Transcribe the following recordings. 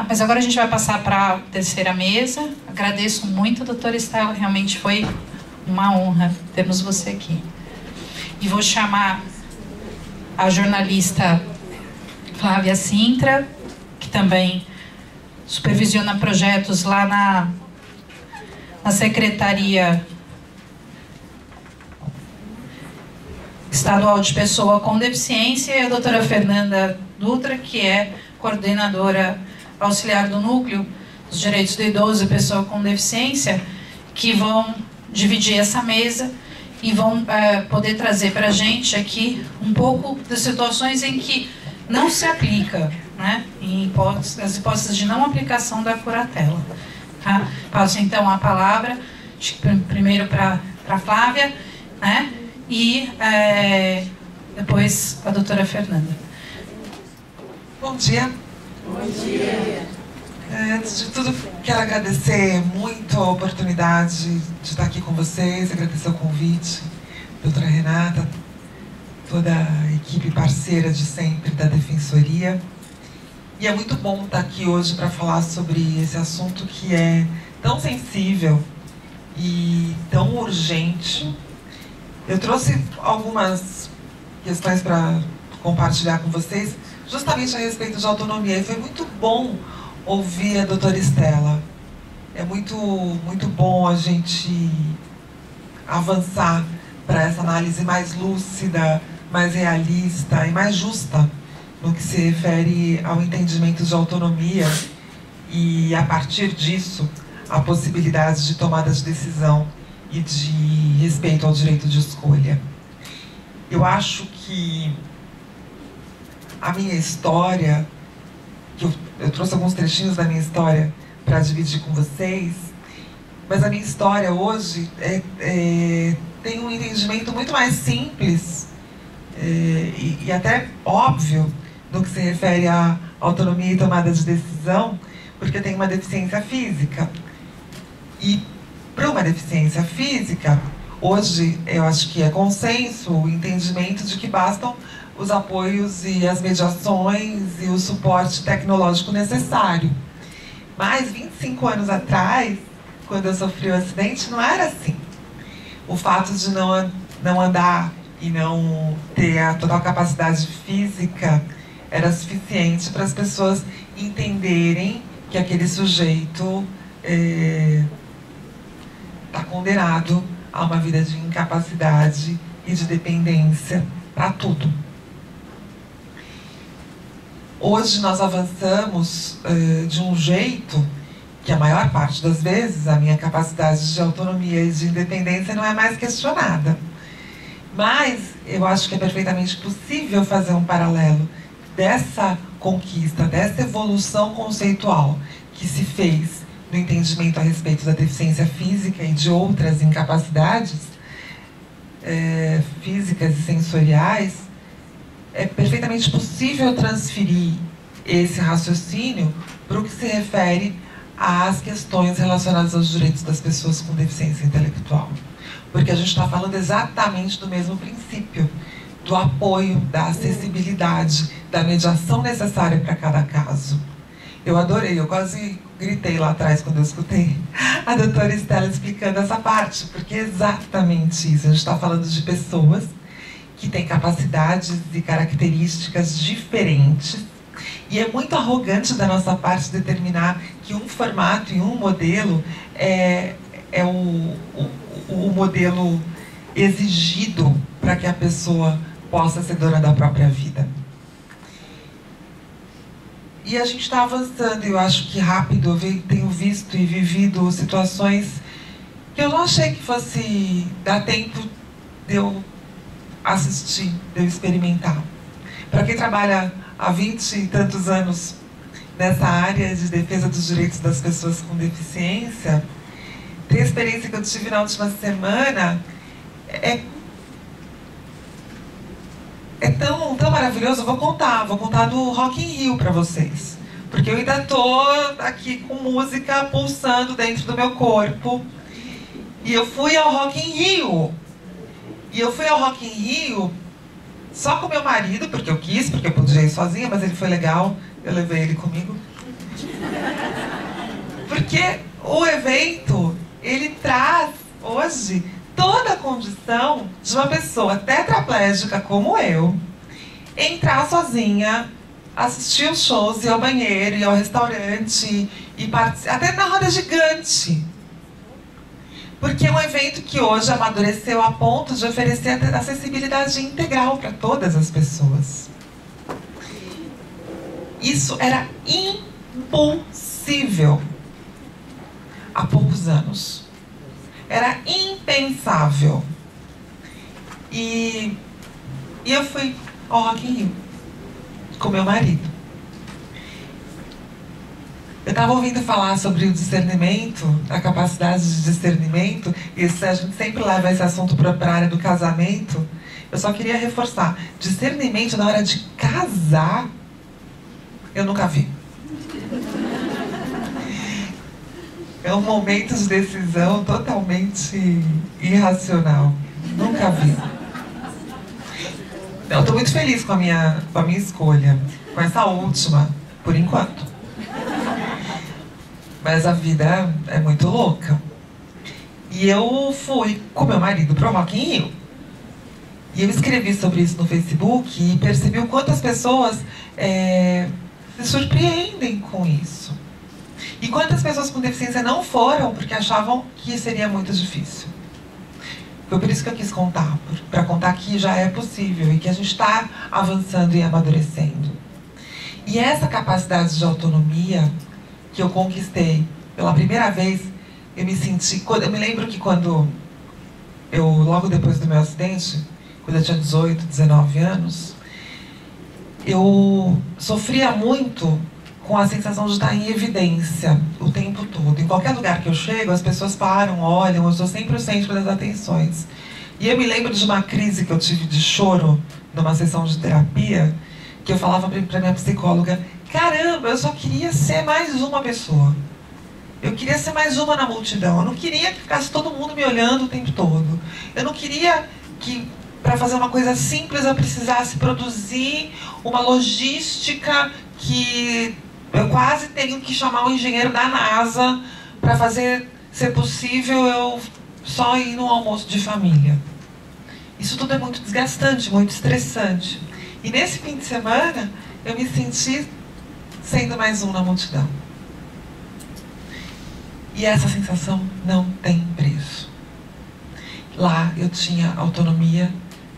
Mas agora a gente vai passar para a terceira mesa. Agradeço muito, doutora Estela, realmente foi uma honra termos você aqui. E vou chamar a jornalista Flávia Sintra, que também supervisiona projetos lá na Secretaria Estadual de Pessoa com Deficiência, e a doutora Fernanda Dutra, que é coordenadora auxiliar do Núcleo dos Direitos do Idoso e Pessoa com Deficiência, que vão dividir essa mesa e vão poder trazer para a gente aqui um pouco das situações em que não se aplica, né, as hipóteses de não aplicação da curatela. Tá? Passo então a palavra primeiro para a Flávia, né, e depois a doutora Fernanda. Bom dia. Bom dia. Antes de tudo, quero agradecer muito a oportunidade de estar aqui com vocês, agradecer o convite, doutora Renata, toda a equipe parceira de sempre da Defensoria. E é muito bom estar aqui hoje para falar sobre esse assunto que é tão sensível e tão urgente. Eu trouxe algumas questões para compartilhar com vocês, justamente a respeito de autonomia. E foi muito bom ouvir a doutora Estela. É muito bom a gente avançar para essa análise mais lúcida, mais realista e mais justa no que se refere ao entendimento de autonomia e, a partir disso, a possibilidade de tomada de decisão e de respeito ao direito de escolha. Eu acho que a minha história, que eu trouxe alguns trechinhos da minha história para dividir com vocês, mas a minha história hoje tem um entendimento muito mais simples e até óbvio no que se refere à autonomia e tomada de decisão, porque eu tenho uma deficiência física. E para uma deficiência física, hoje eu acho que é consenso o entendimento de que bastam os apoios e as mediações e o suporte tecnológico necessário. Mas 25 anos atrás, quando eu sofri o acidente, não era assim. O fato de não andar e não ter a total capacidade física era suficiente para as pessoas entenderem que aquele sujeito está condenado a uma vida de incapacidade e de dependência para tudo. Hoje nós avançamos de um jeito que a maior parte das vezes a minha capacidade de autonomia e de independência não é mais questionada. Mas eu acho que é perfeitamente possível fazer um paralelo dessa conquista, dessa evolução conceitual que se fez no entendimento a respeito da deficiência física e de outras incapacidades físicas e sensoriais. É perfeitamente possível transferir esse raciocínio para o que se refere às questões relacionadas aos direitos das pessoas com deficiência intelectual. Porque a gente está falando exatamente do mesmo princípio, do apoio, da acessibilidade, da mediação necessária para cada caso. Eu adorei, eu quase gritei lá atrás quando eu escutei a doutora Estela explicando essa parte, porque é exatamente isso. A gente está falando de pessoas que têm capacidades e características diferentes, e é muito arrogante da nossa parte determinar que um formato e um modelo é o modelo exigido para que a pessoa possa ser dona da própria vida. E a gente está avançando, eu acho que rápido. Eu tenho visto e vivido situações que eu não achei que fosse dar tempo de eu assistir, de eu experimentar. Para quem trabalha há 20 e tantos anos nessa área de defesa dos direitos das pessoas com deficiência, tem a experiência que eu tive na última semana, é tão maravilhoso. Eu vou contar do Rock in Rio para vocês, Porque eu ainda tô aqui com música pulsando dentro do meu corpo. E eu fui ao Rock in Rio. E eu fui ao Rock in Rio só com meu marido, porque eu quis, porque eu podia ir sozinha, mas ele foi legal, eu levei ele comigo. Porque o evento, ele traz hoje toda a condição de uma pessoa tetraplégica como eu entrar sozinha, assistir os shows, ir ao banheiro, ir ao restaurante, e até na roda gigante. Porque é um evento que hoje amadureceu a ponto de oferecer acessibilidade integral para todas as pessoas. Isso era impossível há poucos anos. Era impensável. E eu fui ao Rock in Rio com meu marido. Eu estava ouvindo falar sobre o discernimento, a capacidade de discernimento, e a gente sempre leva esse assunto para a área do casamento. Eu só queria reforçar, discernimento na hora de casar, eu nunca vi. É um momento de decisão totalmente irracional. Nunca vi. Eu estou muito feliz com a minha escolha, com essa última, por enquanto. Mas a vida é muito louca. E eu fui com meu marido pro Rock in Rio. E eu escrevi sobre isso no Facebook e percebi o quanto as pessoas se surpreendem com isso. E quantas pessoas com deficiência não foram porque achavam que seria muito difícil. Foi por isso que eu quis contar, para contar que já é possível e que a gente está avançando e amadurecendo. E essa capacidade de autonomia que eu conquistei pela primeira vez, eu me lembro que logo depois do meu acidente, quando eu tinha 18, 19 anos, eu sofria muito com a sensação de estar em evidência o tempo todo. Em qualquer lugar que eu chego, as pessoas param, olham, eu sou sempre o centro das atenções. E eu me lembro de uma crise que eu tive de choro numa sessão de terapia, que eu falava para minha psicóloga: caramba, eu só queria ser mais uma pessoa. Eu queria ser mais uma na multidão. Eu não queria que ficasse todo mundo me olhando o tempo todo. Eu não queria que, para fazer uma coisa simples, eu precisasse produzir uma logística que eu quase tenho que chamar o engenheiro da NASA para fazer ser possível eu só ir no almoço de família. Isso tudo é muito desgastante, muito estressante. E nesse fim de semana, eu me senti sendo mais um na multidão. E essa sensação não tem preço. Lá eu tinha autonomia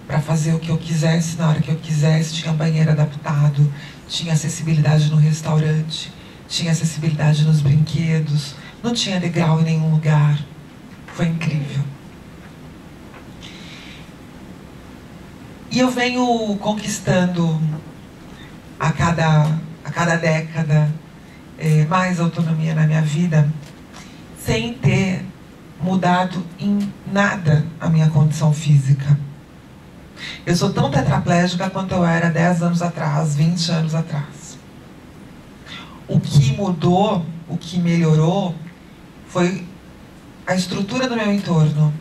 para fazer o que eu quisesse, na hora que eu quisesse, tinha banheiro adaptado, tinha acessibilidade no restaurante, tinha acessibilidade nos brinquedos, não tinha degrau em nenhum lugar. Foi incrível. E eu venho conquistando a cada década mais autonomia na minha vida, sem ter mudado em nada a minha condição física. Eu sou tão tetraplégica quanto eu era 10 anos atrás, 20 anos atrás. O que mudou, o que melhorou, foi a estrutura do meu entorno,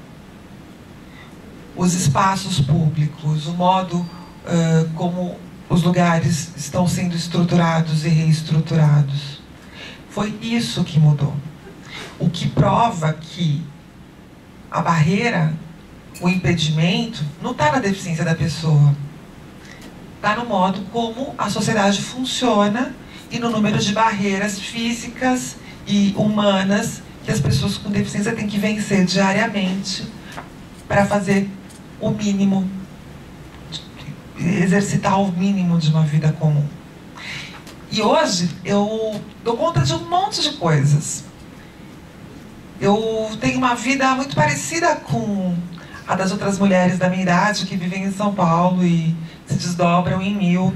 os espaços públicos, o modo como os lugares estão sendo estruturados e reestruturados. Foi isso que mudou. O que prova que a barreira, o impedimento, não está na deficiência da pessoa. Está no modo como a sociedade funciona e no número de barreiras físicas e humanas que as pessoas com deficiência têm que vencer diariamente para fazer o mínimo, exercitar o mínimo de uma vida comum. E hoje eu dou conta de um monte de coisas. Eu tenho uma vida muito parecida com a das outras mulheres da minha idade que vivem em São Paulo e se desdobram em 1000.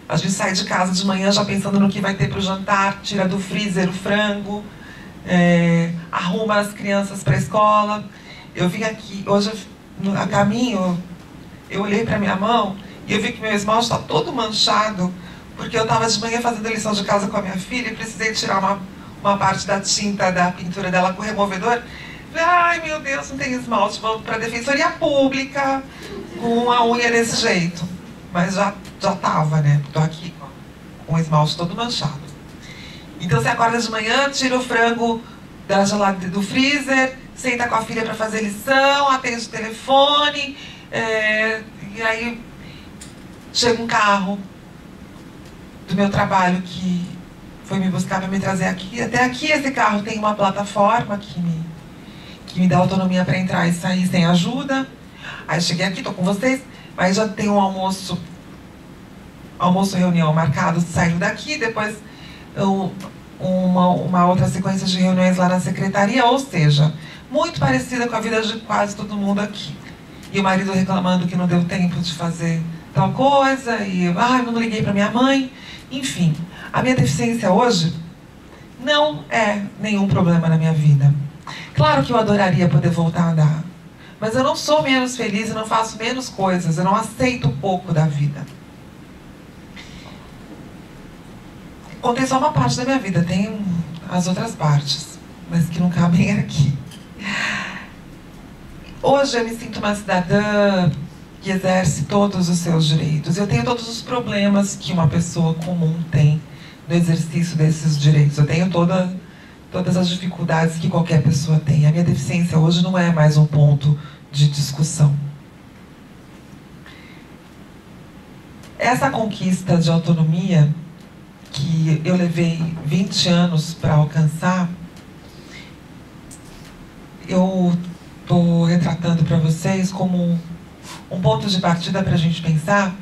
A gente sai de casa de manhã já pensando no que vai ter para o jantar, tira do freezer o frango, arruma as crianças para a escola. Eu vim aqui, hoje a caminho, eu olhei para minha mão e eu vi que meu esmalte está todo manchado porque eu estava de manhã fazendo lição de casa com a minha filha e precisei tirar uma parte da tinta da pintura dela com o removedor. Falei, ai meu Deus, não tem esmalte, vou para a Defensoria Pública com a unha desse jeito. Mas já tava, né? Tô aqui com o esmalte todo manchado. Então você acorda de manhã, tira o frango da geladeira, do freezer, senta com a filha para fazer lição, atende o telefone, e aí chega um carro do meu trabalho que foi me buscar para me trazer aqui. Até aqui esse carro tem uma plataforma que me dá autonomia para entrar e sair sem ajuda. Aí cheguei aqui, tô com vocês, mas já tem um almoço reunião marcado, saindo daqui, depois uma outra sequência de reuniões lá na secretaria, ou seja, muito parecida com a vida de quase todo mundo aqui. E o marido reclamando que não deu tempo de fazer tal coisa, e eu não liguei para minha mãe. Enfim, a minha deficiência hoje não é nenhum problema na minha vida. Claro que eu adoraria poder voltar a andar, mas eu não sou menos feliz, eu não faço menos coisas, eu não aceito pouco da vida. Contei só uma parte da minha vida, tem as outras partes, mas que não cabem aqui. Hoje eu me sinto uma cidadã que exerce todos os seus direitos. Eu tenho todos os problemas que uma pessoa comum tem no exercício desses direitos. Eu tenho todas as dificuldades que qualquer pessoa tem. A minha deficiência hoje não é mais um ponto de discussão. Essa conquista de autonomia que eu levei 20 anos para alcançar, eu estou retratando para vocês como um ponto de partida para a gente pensar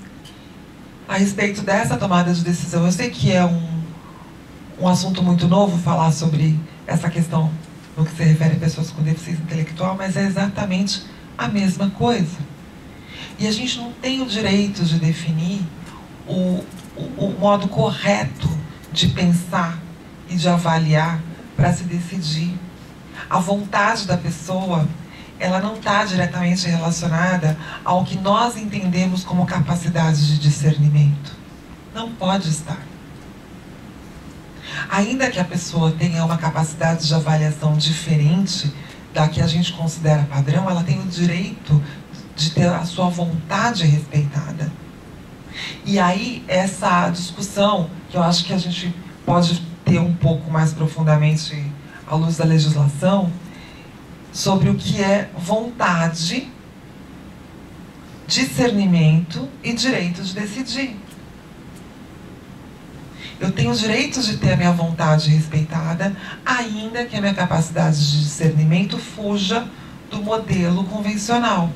a respeito dessa tomada de decisão. Eu sei que é um assunto muito novo falar sobre essa questão no que se refere a pessoas com deficiência intelectual, mas é exatamente a mesma coisa. E a gente não tem o direito de definir o modo correto de pensar e de avaliar para se decidir. A vontade da pessoa, ela não está diretamente relacionada ao que nós entendemos como capacidade de discernimento. Não pode estar. Ainda que a pessoa tenha uma capacidade de avaliação diferente da que a gente considera padrão, ela tem o direito de ter a sua vontade respeitada. E aí, essa discussão, que eu acho que a gente pode ter um pouco mais profundamente à luz da legislação, sobre o que é vontade, discernimento e direito de decidir. Eu tenho o direito de ter a minha vontade respeitada, ainda que a minha capacidade de discernimento fuja do modelo convencional.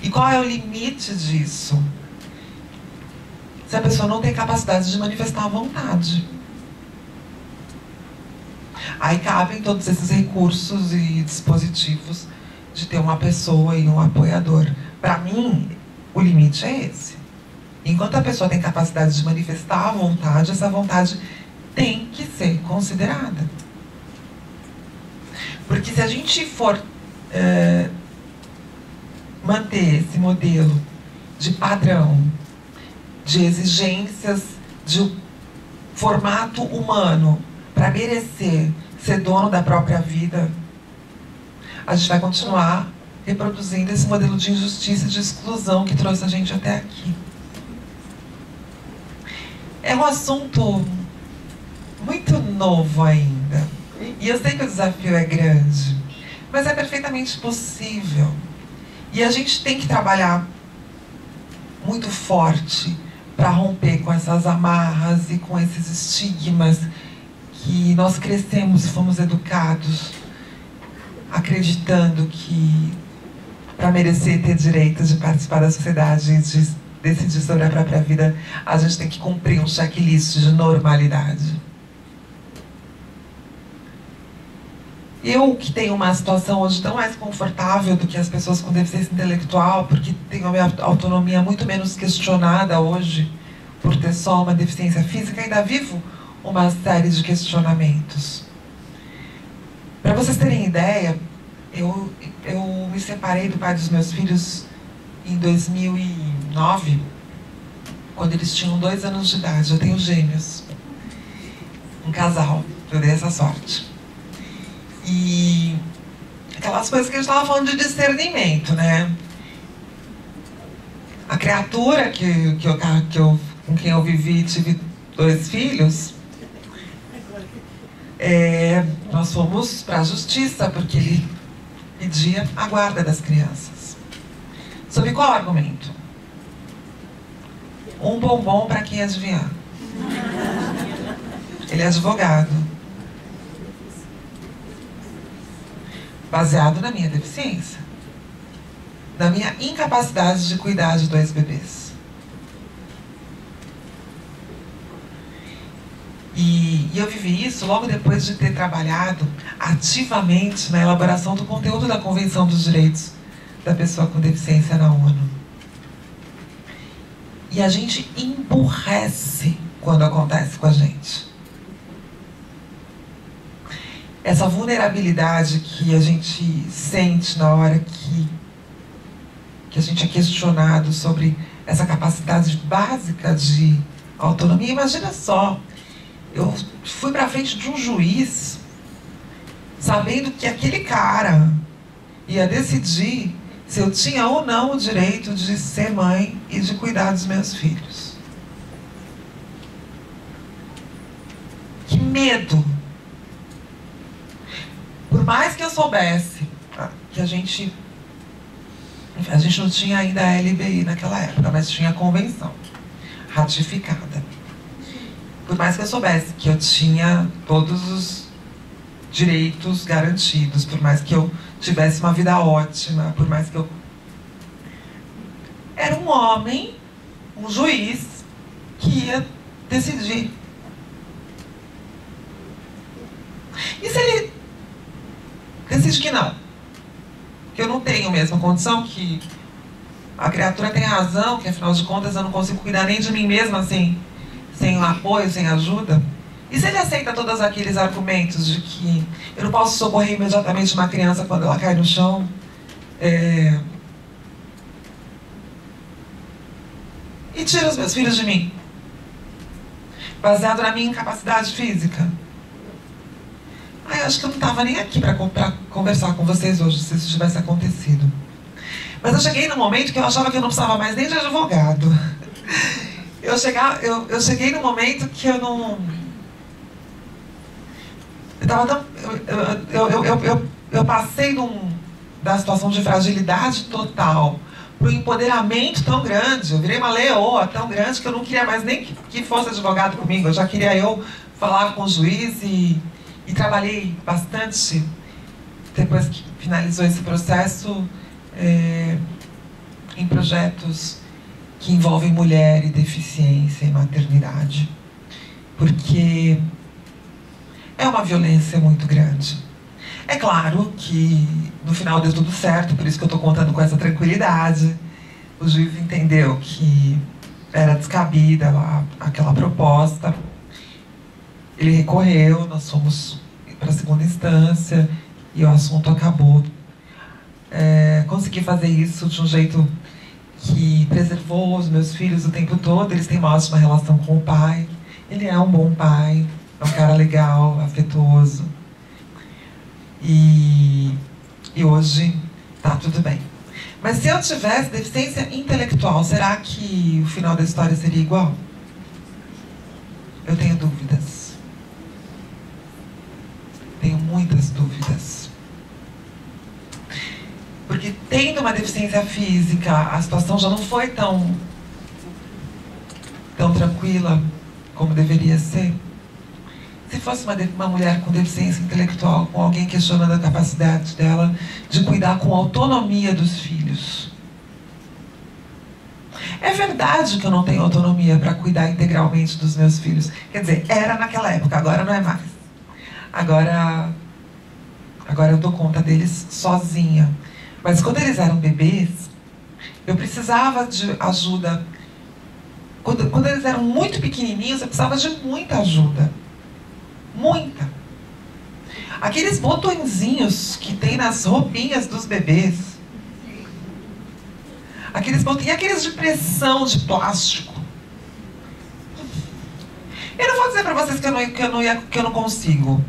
E qual é o limite disso? Se a pessoa não tem capacidade de manifestar a vontade. Aí cabem todos esses recursos e dispositivos de ter uma pessoa e um apoiador. Para mim, o limite é esse. Enquanto a pessoa tem capacidade de manifestar a vontade, essa vontade tem que ser considerada. Porque se a gente for manter esse modelo de padrão, de exigências, de formato humano, para merecer ser dono da própria vida, a gente vai continuar reproduzindo esse modelo de injustiça e de exclusão que trouxe a gente até aqui. É um assunto muito novo ainda. E eu sei que o desafio é grande, mas é perfeitamente possível. E a gente tem que trabalhar muito forte para romper com essas amarras e com esses estigmas que nós crescemos e fomos educados acreditando que para merecer ter direito de participar da sociedade e de decidir sobre a própria vida, a gente tem que cumprir um checklist de normalidade. Eu, que tenho uma situação hoje tão mais confortável do que as pessoas com deficiência intelectual, porque tenho a minha autonomia muito menos questionada hoje, por ter só uma deficiência física, ainda vivo uma série de questionamentos. Para vocês terem ideia, eu me separei do pai dos meus filhos em 2009, quando eles tinham 2 anos de idade. Eu tenho gêmeos. Um casal. Eu dei essa sorte. E aquelas coisas que a gente estava falando de discernimento, né? A criatura com quem eu vivi, tive 2 filhos, nós fomos para a justiça, porque ele pedia a guarda das crianças. Sob qual argumento? Um bombom para quem adivinhar. Ele é advogado. Baseado na minha deficiência. Na minha incapacidade de cuidar de 2 bebês. E eu vivi isso logo depois de ter trabalhado ativamente na elaboração do conteúdo da Convenção dos Direitos da Pessoa com Deficiência na ONU. E a gente emburrece quando acontece com a gente. Essa vulnerabilidade que a gente sente na hora que a gente é questionado sobre essa capacidade básica de autonomia. Imagina só, eu fui para frente de um juiz sabendo que aquele cara ia decidir se eu tinha ou não o direito de ser mãe e de cuidar dos meus filhos. Que medo! Por mais que eu soubesse que a gente não tinha ainda a LBI naquela época, mas tinha a convenção ratificada. Por mais que eu soubesse que eu tinha todos os direitos garantidos, por mais que eu tivesse uma vida ótima, por mais que eu... Era um homem, um juiz, que ia decidir. E se ele decide que não? Que eu não tenho mesmo condição, que a criatura tem razão, que afinal de contas eu não consigo cuidar nem de mim mesma assim, sem apoio, sem ajuda. E se ele aceita todos aqueles argumentos de que eu não posso socorrer imediatamente uma criança quando ela cai no chão, e tira os meus filhos de mim, baseado na minha incapacidade física? Eu acho que eu não estava nem aqui para conversar com vocês hoje, se isso tivesse acontecido. Mas eu cheguei num momento que eu achava que eu não precisava mais nem de advogado. Eu cheguei num momento que eu não... Eu passei da situação de fragilidade total para o empoderamento tão grande. Eu virei uma leoa tão grande que eu não queria mais nem que fosse advogado comigo. Eu já queria eu falar com o juiz e trabalhei bastante, depois que finalizou esse processo, em projetos que envolvem mulher e deficiência e maternidade. Porque é uma violência muito grande. É claro que no final deu tudo certo, por isso que eu estou contando com essa tranquilidade. O juiz entendeu que era descabida aquela proposta. Ele recorreu, nós fomos para a segunda instância e o assunto acabou. Consegui fazer isso de um jeito que preservou os meus filhos o tempo todo. Eles têm uma ótima relação com o pai. Ele é um bom pai, é um cara legal, afetuoso. E hoje tá tudo bem. Mas se eu tivesse deficiência intelectual, será que o final da história seria igual? Eu tenho dúvidas. Tenho muitas dúvidas. Porque tendo uma deficiência física, a situação já não foi tão tranquila como deveria ser. Se fosse uma mulher com deficiência intelectual, com alguém questionando a capacidade dela de cuidar com autonomia dos filhos. É verdade que eu não tenho autonomia para cuidar integralmente dos meus filhos. Quer dizer, era naquela época, agora não é mais. Agora eu dou conta deles sozinha. Mas quando eles eram bebês, eu precisava de ajuda. Quando eles eram muito pequenininhos, eu precisava de muita ajuda. Muita. Aqueles botõezinhos que tem nas roupinhas dos bebês. E aqueles de pressão de plástico. Eu não vou dizer para vocês que eu não consigo.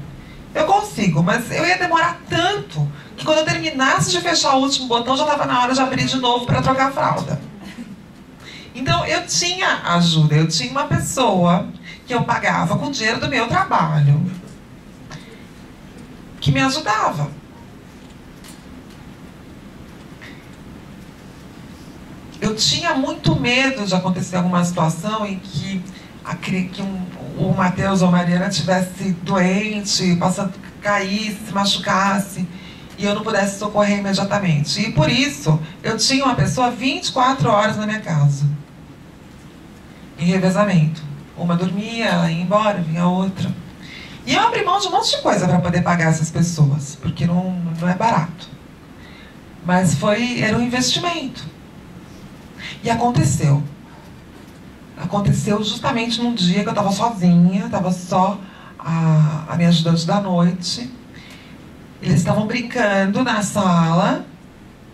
Eu consigo, mas eu ia demorar tanto que quando eu terminasse de fechar o último botão, já estava na hora de abrir de novo para trocar a fralda. Então eu tinha ajuda, eu tinha uma pessoa que eu pagava com o dinheiro do meu trabalho, que me ajudava. Eu tinha muito medo de acontecer alguma situação em que o Matheus ou a Mariana estivesse doente, caísse, se machucasse, e eu não pudesse socorrer imediatamente. E por isso, eu tinha uma pessoa 24 horas na minha casa, em revezamento. Uma dormia, ela ia embora, vinha outra. E eu abri mão de um monte de coisa para poder pagar essas pessoas, porque não é barato. Mas era um investimento. E aconteceu. Aconteceu justamente num dia que eu estava sozinha, estava só a minha ajudante da noite. Eles estavam brincando na sala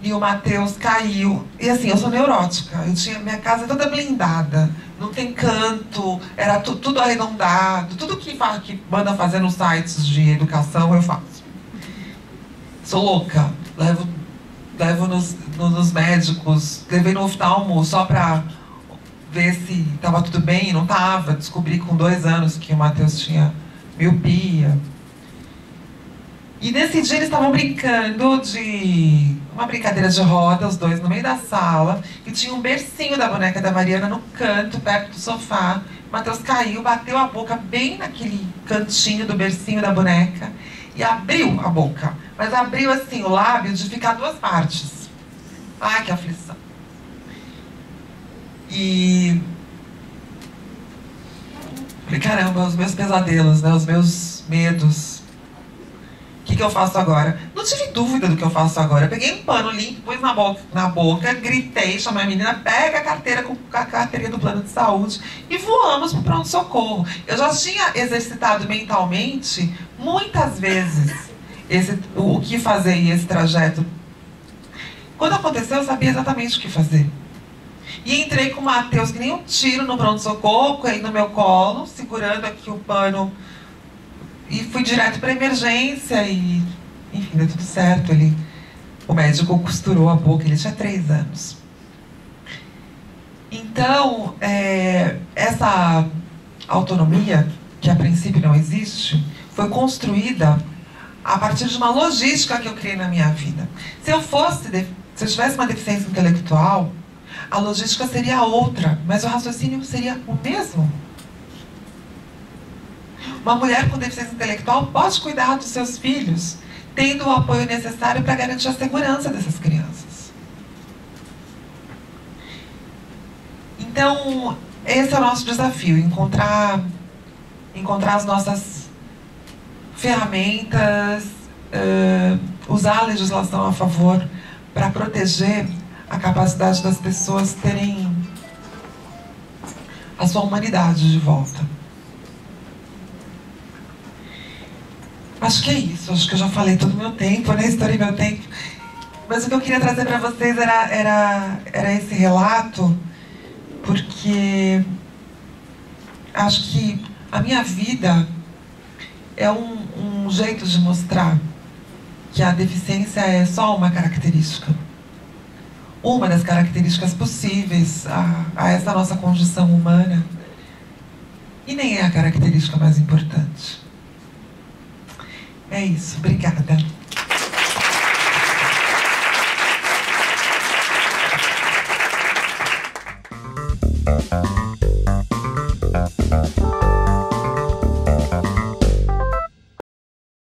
e o Matheus caiu. E assim, eu sou neurótica, minha casa toda blindada, não tem canto, era tudo arredondado, tudo que manda fazer nos sites de educação eu faço. Sou louca, levo nos médicos, levei no oftalmo só para ver se estava tudo bem, não estava. Descobri com 2 anos que o Matheus tinha miopia. E nesse dia eles estavam brincando de uma brincadeira de roda, os dois no meio da sala, e tinha um bercinho da boneca da Mariana no canto, perto do sofá. O Matheus caiu, bateu a boca bem naquele cantinho do bercinho da boneca e abriu a boca. Mas abriu assim o lábio de ficar 2 partes. Ai, que aflição. E falei, caramba, os meus pesadelos, né? Os meus medos. O que eu faço agora? Não tive dúvida do que eu faço agora. Eu peguei um pano limpo, pus na boca, gritei, chamei a menina, pega a carteira com a carteirinha do plano de saúde e voamos para o pronto-socorro. Eu já tinha exercitado mentalmente muitas vezes o que fazer e esse trajeto. Quando aconteceu, eu sabia exatamente o que fazer. E entrei com o Matheus, que nem um tiro no pronto-socorro, com ele no meu colo, segurando aqui o pano. E fui direto para emergência e, enfim, deu tudo certo. O médico costurou a boca, ele tinha 3 anos. Então, essa autonomia, que a princípio não existe, foi construída a partir de uma logística que eu criei na minha vida. Se eu tivesse uma deficiência intelectual, a logística seria outra, mas o raciocínio seria o mesmo. Uma mulher com deficiência intelectual pode cuidar dos seus filhos, tendo o apoio necessário para garantir a segurança dessas crianças. Então, esse é o nosso desafio, encontrar as nossas ferramentas, usar a legislação a favor para proteger a capacidade das pessoas terem a sua humanidade de volta. Acho que é isso, acho que eu já falei todo o meu tempo, né? Estourei meu tempo. Mas o que eu queria trazer para vocês era esse relato, porque acho que a minha vida é um jeito de mostrar que a deficiência é só uma característica. Uma das características possíveis a essa nossa condição humana. E nem é a característica mais importante. É isso, obrigada.